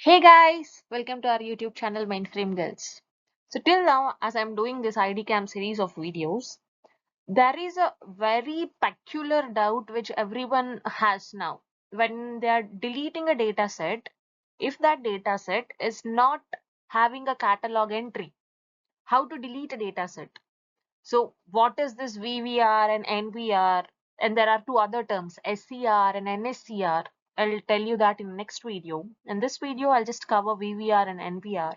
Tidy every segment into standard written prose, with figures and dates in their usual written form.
Hey guys, welcome to our YouTube channel Mainframe Girls. So till now, as I'm doing this IDCAMS series of videos, there is a very peculiar doubt which everyone has now. When they are deleting a data set, if that data set is not having a catalog entry, how to delete a data set? So what is this VVR and NVR? And there are two other terms, SCR and NSCR. I'll tell you that in the next video. In this video, I'll just cover VVR and NVR.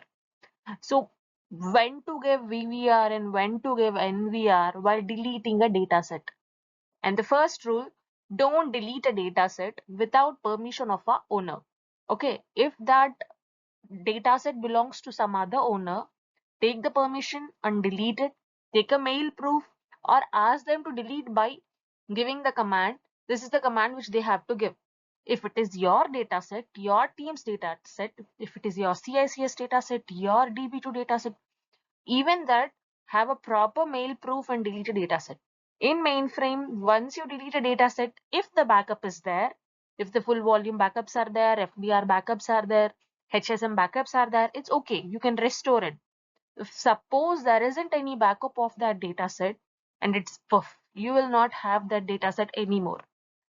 So when to give VVR and when to give NVR while deleting a dataset. And the first rule, don't delete a dataset without permission of a owner. Okay, if that dataset belongs to some other owner, take the permission and delete it. Take a mail proof or ask them to delete by giving the command. This is the command which they have to give. If it is your dataset, your team's dataset, if it is your CICS dataset, your DB2 dataset, even that, have a proper mail proof and delete a dataset. In mainframe, once you delete a dataset, if the backup is there, if the full volume backups are there, FDR backups are there, HSM backups are there, it's okay. You can restore it. If suppose there isn't any backup of that dataset and it's puff, you will not have that dataset anymore.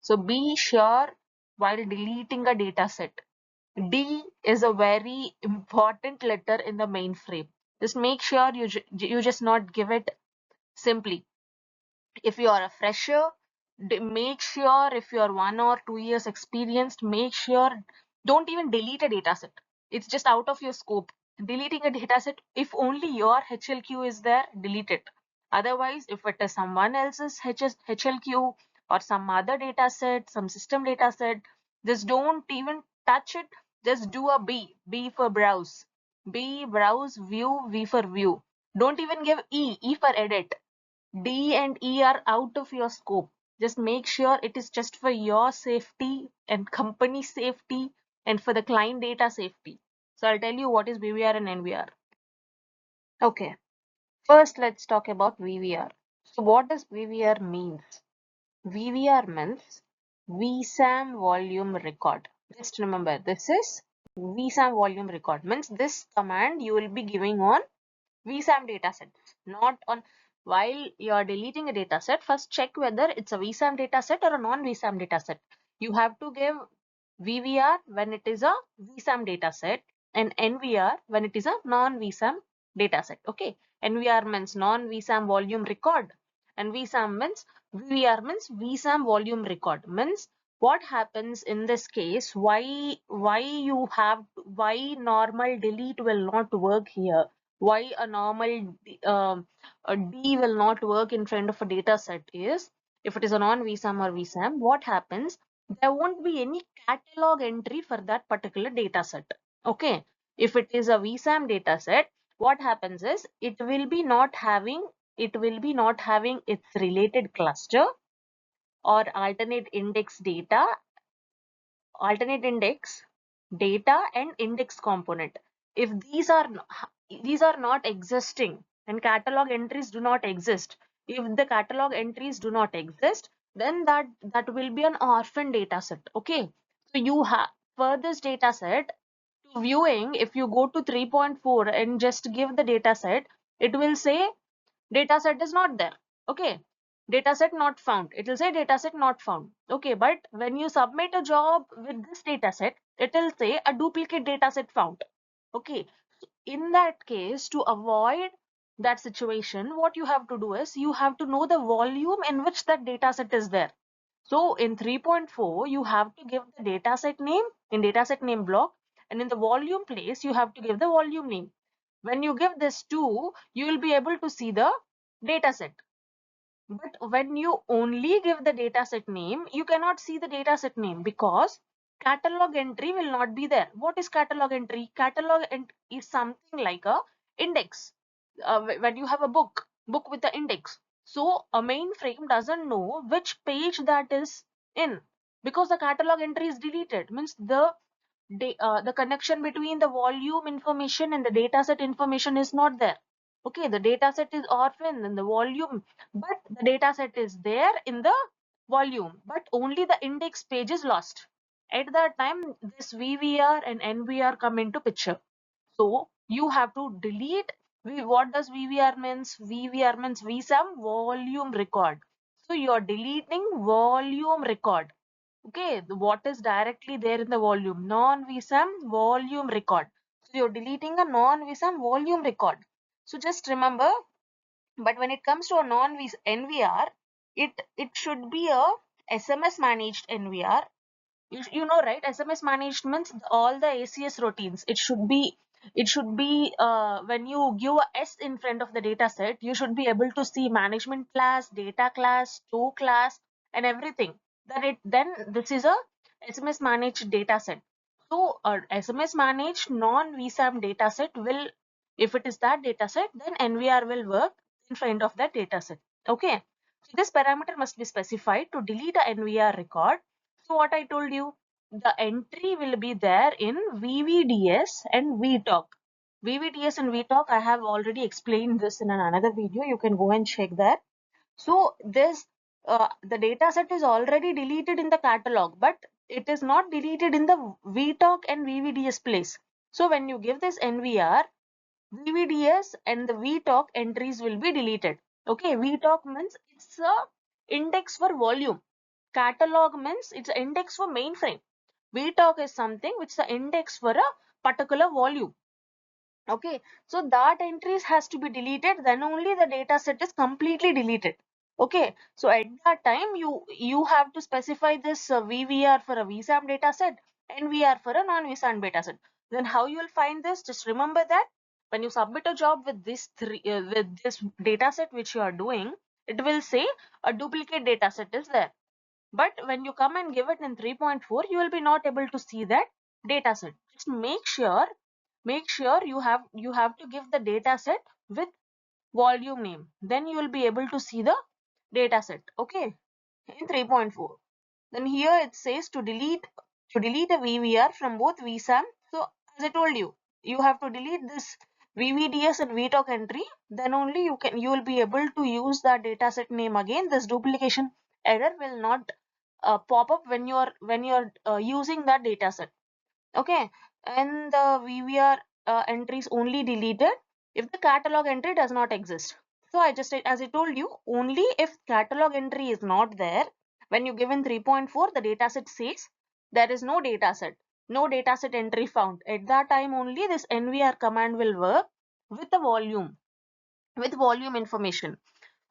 So be sure while deleting a dataset. D is a very important letter in the mainframe. Just make sure you just not give it simply. If you are a fresher, make sure if you are 1 or 2 years experienced, make sure don't even delete a dataset. It's just out of your scope. Deleting a dataset, if only your HLQ is there, delete it. Otherwise, if it is someone else's HLQ or some other dataset, some system dataset, just don't even touch it. Just do a B for browse. B, browse, view, V for view. Don't even give E for edit. D and E are out of your scope. Just make sure it is just for your safety and company safety and for the client data safety. So I'll tell you what is VVR and NVR. Okay, first let's talk about VVR. So what does VVR means? VVR means VSAM volume record. Just remember, this is VSAM volume record. Means this command you will be giving on VSAM dataset, not on. While you are deleting a dataset, first check whether it's a VSAM dataset or a non-VSAM dataset. You have to give VVR when it is a VSAM dataset and NVR when it is a non-VSAM dataset. Okay, NVR means non-VSAM volume record and VSAM means VVR means VSAM volume record. Means what happens in this case, why normal delete will not work here, why a normal a D will not work in front of a data set is, if it is a non-VSAM or VSAM, what happens? There won't be any catalog entry for that particular data set. Okay. If it is a VSAM data set, what happens is it will be not having its related cluster or alternate index data and index component. If these are not existing and catalog entries do not exist, if the catalog entries do not exist, then that will be an orphan data set. Okay, so you have for this data set to viewing, if you go to 3.4 and just give the data set, it will say dataset is not there. Okay, dataset not found, it will say dataset not found. Okay, but when you submit a job with this dataset, it will say a duplicate dataset found. Okay, so in that case, to avoid that situation, what you have to do is you have to know the volume in which that dataset is there. So in 3.4 you have to give the dataset name in dataset name block, and in the volume place you have to give the volume name. When you give this 2, you will be able to see the dataset. But when you only give the dataset name, you cannot see the dataset name because catalog entry will not be there. What is catalog entry? Catalog is something like a index. When you have a book with the index. So a mainframe doesn't know which page that is in because the catalog entry is deleted. Means the connection between the volume information and the dataset information is not there. Okay, the dataset is orphan in the volume, but the dataset is there in the volume, but only the index page is lost. At that time, this VVR and NVR come into picture. So you have to delete. What does VVR means? VVR means VSAM volume record. So you are deleting volume record. Okay, what is directly there in the volume? Non-VSAM volume record. So you're deleting a non-VSAM volume record. So just remember, but when it comes to a non-NVR, it should be a SMS managed NVR. You know, right? SMS managed means all the ACS routines. It should be when you give a S in front of the data set, you should be able to see management class, data class, tow class, and everything. Then this is a SMS managed data set. So SMS managed non-VSAM data set will, if it is that data set, then NVR will work in front of that data set. Okay. So this parameter must be specified to delete a NVR record. So what I told you, the entry will be there in VVDS and VTalk. VVDS and VTalk, I have already explained this in another video. You can go and check that. So this the data set is already deleted in the catalog, but it is not deleted in the VTalk and VVDS place. So when you give this NVR, VVDS and the VTalk entries will be deleted. Okay, VTalk means it's a index for volume. Catalog means it's an index for mainframe. VTalk is something which is the index for a particular volume. Okay, so that entries has to be deleted, then only the data set is completely deleted. Okay, so at that time you have to specify this VVR for a VSAM data set, NVR for a non-VSAM data set. Then how you will find this? Just remember that when you submit a job with this data set which you are doing, it will say a duplicate data set is there. But when you come and give it in 3.4, you will be not able to see that data set. Just make sure you have to give the data set with volume name. Then you will be able to see the data set. Okay, in 3.4. Then here it says to delete a VVR from both VSAM. So as I told you, you have to delete this VVDS and VTalk entry. Then only you will be able to use the dataset name again. This duplication error will not pop up when you're using that dataset. Okay, and the VVR entry is only deleted if the catalog entry does not exist. So as I told you, only if catalog entry is not there, when you give in 3.4, the dataset says there is no dataset, no dataset entry found. At that time only this NVR command will work with the volume information.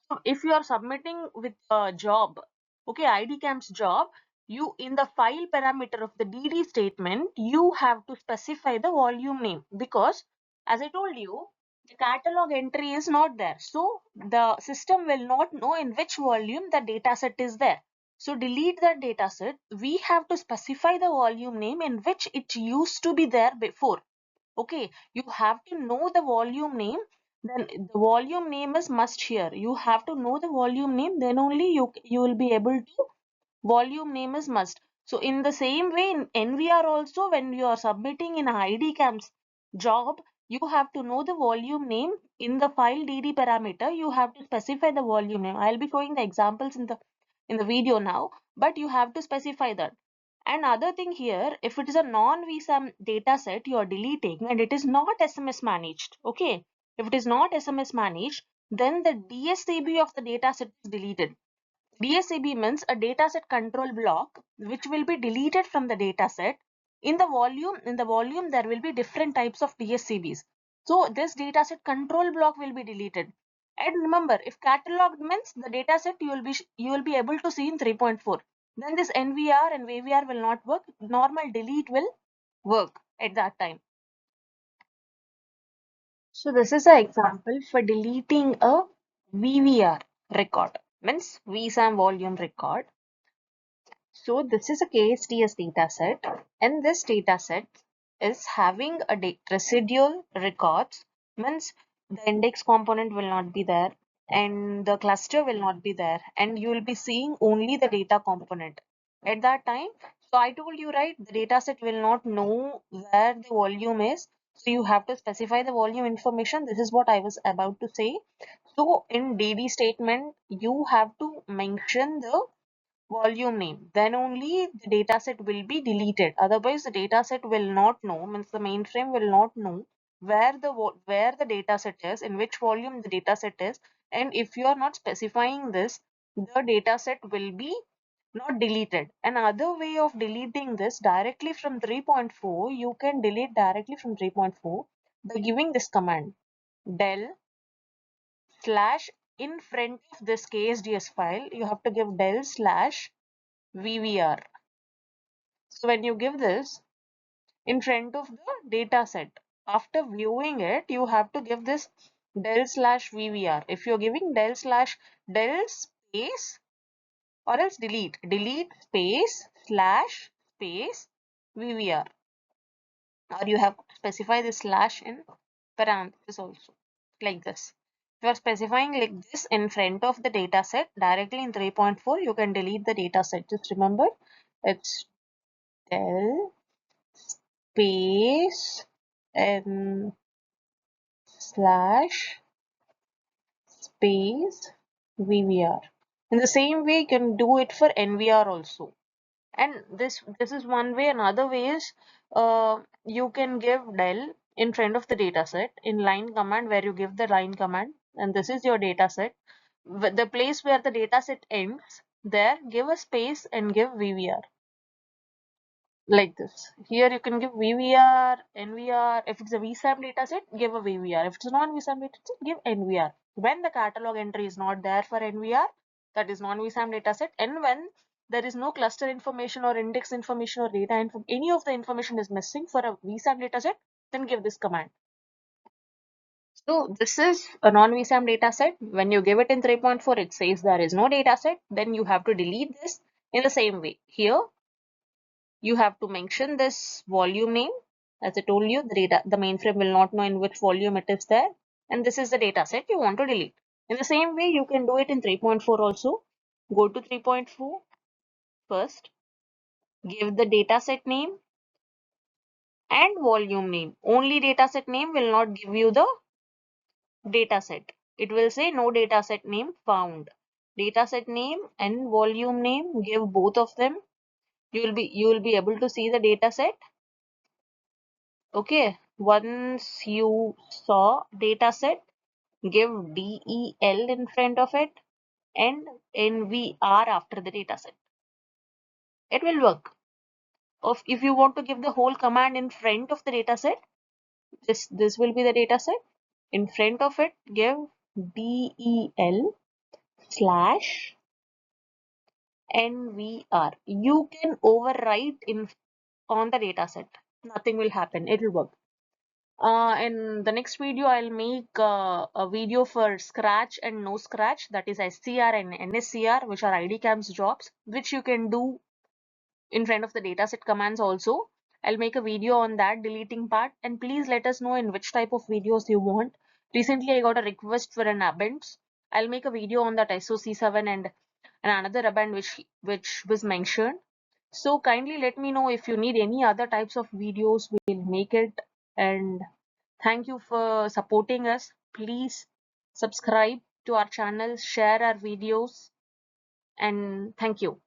So if you are submitting with a job, okay, IDCAMS job, you in the file parameter of the DD statement, you have to specify the volume name, because as I told you, the catalog entry is not there. So the system will not know in which volume the dataset is there. So delete that dataset. We have to specify the volume name in which it used to be there before. Okay, you have to know the volume name. Then the volume name is must here. You have to know the volume name, then only you will be able to. Volume name is must. So in the same way in NVR also, when you are submitting in IDCAMS job, you have to know the volume name in the file DD parameter. You have to specify the volume name. I'll be showing the examples in the video now, but you have to specify that. And other thing here, if it is a non-VSAM data set you are deleting and it is not SMS managed, okay, if it is not SMS managed, then the DSCB of the data set is deleted. DSCB means a dataset control block which will be deleted from the dataset. In the volume there will be different types of DSCBs. So this dataset control block will be deleted. And remember, if cataloged means the dataset you will be able to see in 3.4. Then this NVR and VVR will not work. Normal delete will work at that time. So this is an example for deleting a VVR record, means VSAM volume record. So this is a ksds dataset, and this dataset is having a residual records, means the index component will not be there and the cluster will not be there, and you will be seeing only the data component at that time. So I told you, right, the dataset will not know where the volume is, so you have to specify the volume information. This is what I was about to say. So in DD statement you have to mention the volume name, then only the dataset will be deleted. Otherwise, the dataset will not know, means the mainframe will not know where the dataset is, in which volume the dataset is, and if you are not specifying this, the dataset will be not deleted. Another way of deleting this directly from 3.4, you can delete directly from 3.4 by giving this command del slash in front of this ksds file. You have to give del slash VVR. So when you give this in front of the data set, after viewing it, you have to give this del slash VVR. If you're giving del space or else delete space slash space VVR, or you have to specify the slash in parenthesis also, like this. If you are specifying like this in front of the data set directly in 3.4, you can delete the data set. Just remember, it's del space and slash space VVR. In the same way, you can do it for NVR also. And this is one way. Another way is you can give del in front of the data set in line command, where you give the line command, and this is your data set. The place where the data set ends, there give a space and give VVR. Like this. Here you can give VVR, NVR. If it's a VSAM dataset, give a VVR. If it's a non-VSAM dataset, give NVR. When the catalog entry is not there for NVR, that is non-VSAM dataset, and when there is no cluster information or index information or data info, any of the information is missing for a VSAM dataset, then give this command. So this is a non-VSAM dataset. When you give it in 3.4, it says there is no dataset. Then you have to delete this in the same way. Here, you have to mention this volume name. As I told you, the mainframe will not know in which volume it is there, and this is the data set you want to delete. In the same way, you can do it in 3.4 also. Go to 3.4 first, give the data set name and volume name. Only data set name will not give you the data set. It will say no data set name found. Data set name and volume name, give both of them. You will be able to see the data set. Okay, once you saw data set, give del in front of it and NVR after the data set. It will work. If you want to give the whole command in front of the data set, this will be the data set. In front of it, give del slash NVR. You can overwrite on the data set. Nothing will happen. It will work. In the next video, I'll make a video for Scratch and no Scratch, that is SCR and NSCR, which are IDCAMS jobs, which you can do in front of the dataset commands also. I'll make a video on that deleting part, and please let us know in which type of videos you want. Recently, I got a request for an abends. I'll make a video on that SOC7 and another abend which was mentioned. So kindly let me know if you need any other types of videos. We'll make it. And thank you for supporting us. Please subscribe to our channel, share our videos, and thank you.